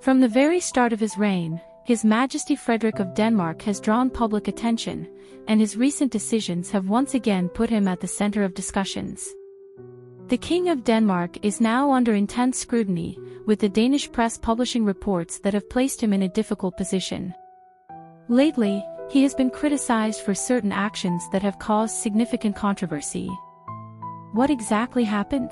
From the very start of his reign, His Majesty Frederik of Denmark has drawn public attention, and his recent decisions have once again put him at the center of discussions. The King of Denmark is now under intense scrutiny, with the Danish press publishing reports that have placed him in a difficult position. Lately, he has been criticized for certain actions that have caused significant controversy. What exactly happened?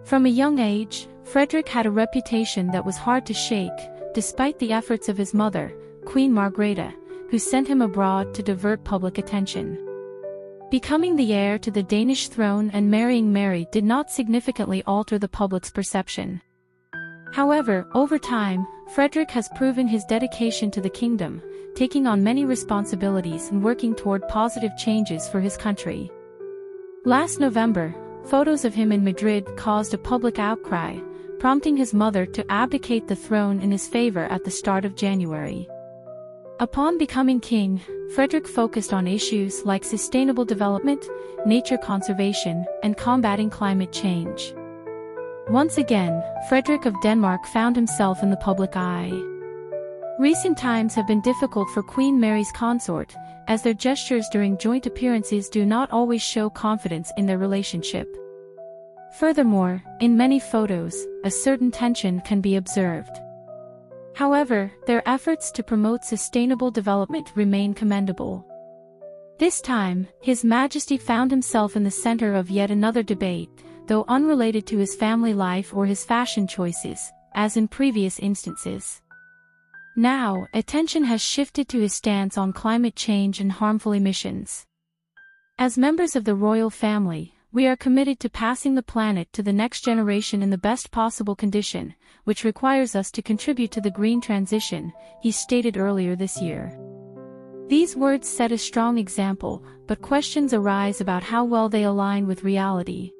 From a young age, Frederik had a reputation that was hard to shake, despite the efforts of his mother, Queen Margrethe, who sent him abroad to divert public attention. Becoming the heir to the Danish throne and marrying Mary did not significantly alter the public's perception. However, over time, Frederik has proven his dedication to the kingdom, taking on many responsibilities and working toward positive changes for his country. Last November, photos of him in Madrid caused a public outcry, prompting his mother to abdicate the throne in his favor at the start of January. Upon becoming king, Frederik focused on issues like sustainable development, nature conservation, and combating climate change. Once again, Frederik of Denmark found himself in the public eye. Recent times have been difficult for Queen Mary's consort, as their gestures during joint appearances do not always show confidence in their relationship. Furthermore, in many photos, a certain tension can be observed. However, their efforts to promote sustainable development remain commendable. This time, His Majesty found himself in the center of yet another debate, though unrelated to his family life or his fashion choices, as in previous instances. Now, attention has shifted to his stance on climate change and harmful emissions. As members of the royal family, we are committed to passing the planet to the next generation in the best possible condition, which requires us to contribute to the green transition, he stated earlier this year. These words set a strong example, but questions arise about how well they align with reality.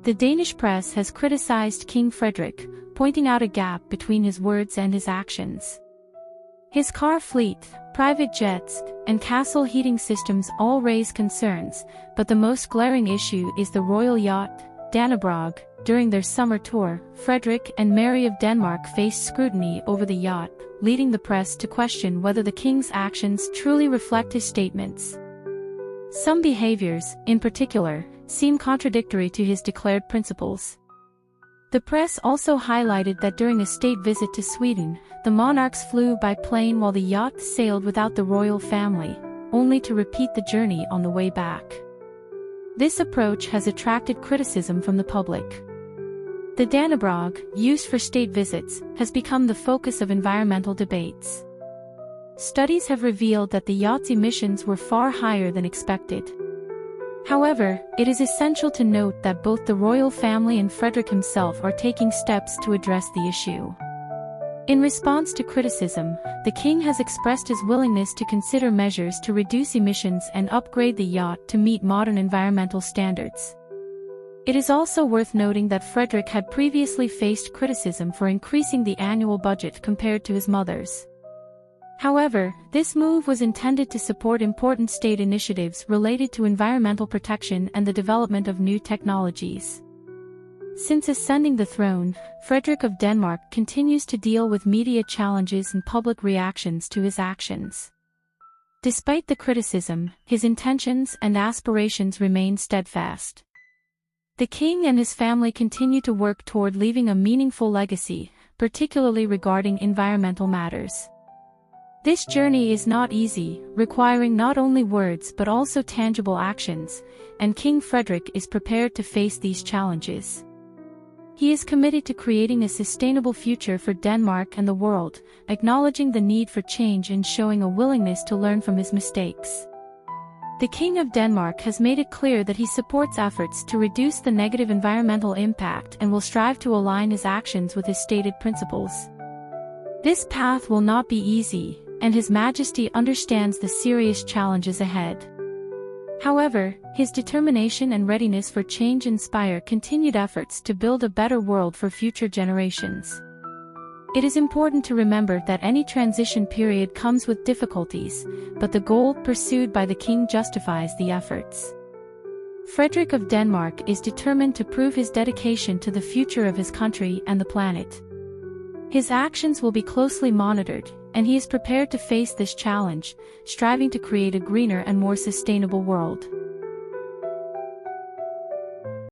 The Danish press has criticized King Frederik, pointing out a gap between his words and his actions. His car fleet, private jets, and castle heating systems all raise concerns, but the most glaring issue is the royal yacht, Dannebrog. During their summer tour, Frederik and Mary of Denmark faced scrutiny over the yacht, leading the press to question whether the king's actions truly reflect his statements. Some behaviors, in particular, seem contradictory to his declared principles. The press also highlighted that during a state visit to Sweden, the monarchs flew by plane while the yacht sailed without the royal family, only to repeat the journey on the way back. This approach has attracted criticism from the public. The Dannebrog, used for state visits, has become the focus of environmental debates. Studies have revealed that the yacht's emissions were far higher than expected. However, it is essential to note that both the royal family and Frederik himself are taking steps to address the issue. In response to criticism, the king has expressed his willingness to consider measures to reduce emissions and upgrade the yacht to meet modern environmental standards. It is also worth noting that Frederik had previously faced criticism for increasing the annual budget compared to his mother's. However, this move was intended to support important state initiatives related to environmental protection and the development of new technologies. Since ascending the throne, Frederik of Denmark continues to deal with media challenges and public reactions to his actions. Despite the criticism, his intentions and aspirations remain steadfast. The king and his family continue to work toward leaving a meaningful legacy, particularly regarding environmental matters. This journey is not easy, requiring not only words but also tangible actions, and King Frederik is prepared to face these challenges. He is committed to creating a sustainable future for Denmark and the world, acknowledging the need for change and showing a willingness to learn from his mistakes. The King of Denmark has made it clear that he supports efforts to reduce the negative environmental impact and will strive to align his actions with his stated principles. This path will not be easy, and His Majesty understands the serious challenges ahead. However, his determination and readiness for change inspire continued efforts to build a better world for future generations. It is important to remember that any transition period comes with difficulties, but the goal pursued by the king justifies the efforts. Frederik of Denmark is determined to prove his dedication to the future of his country and the planet. His actions will be closely monitored, and he is prepared to face this challenge, striving to create a greener and more sustainable world.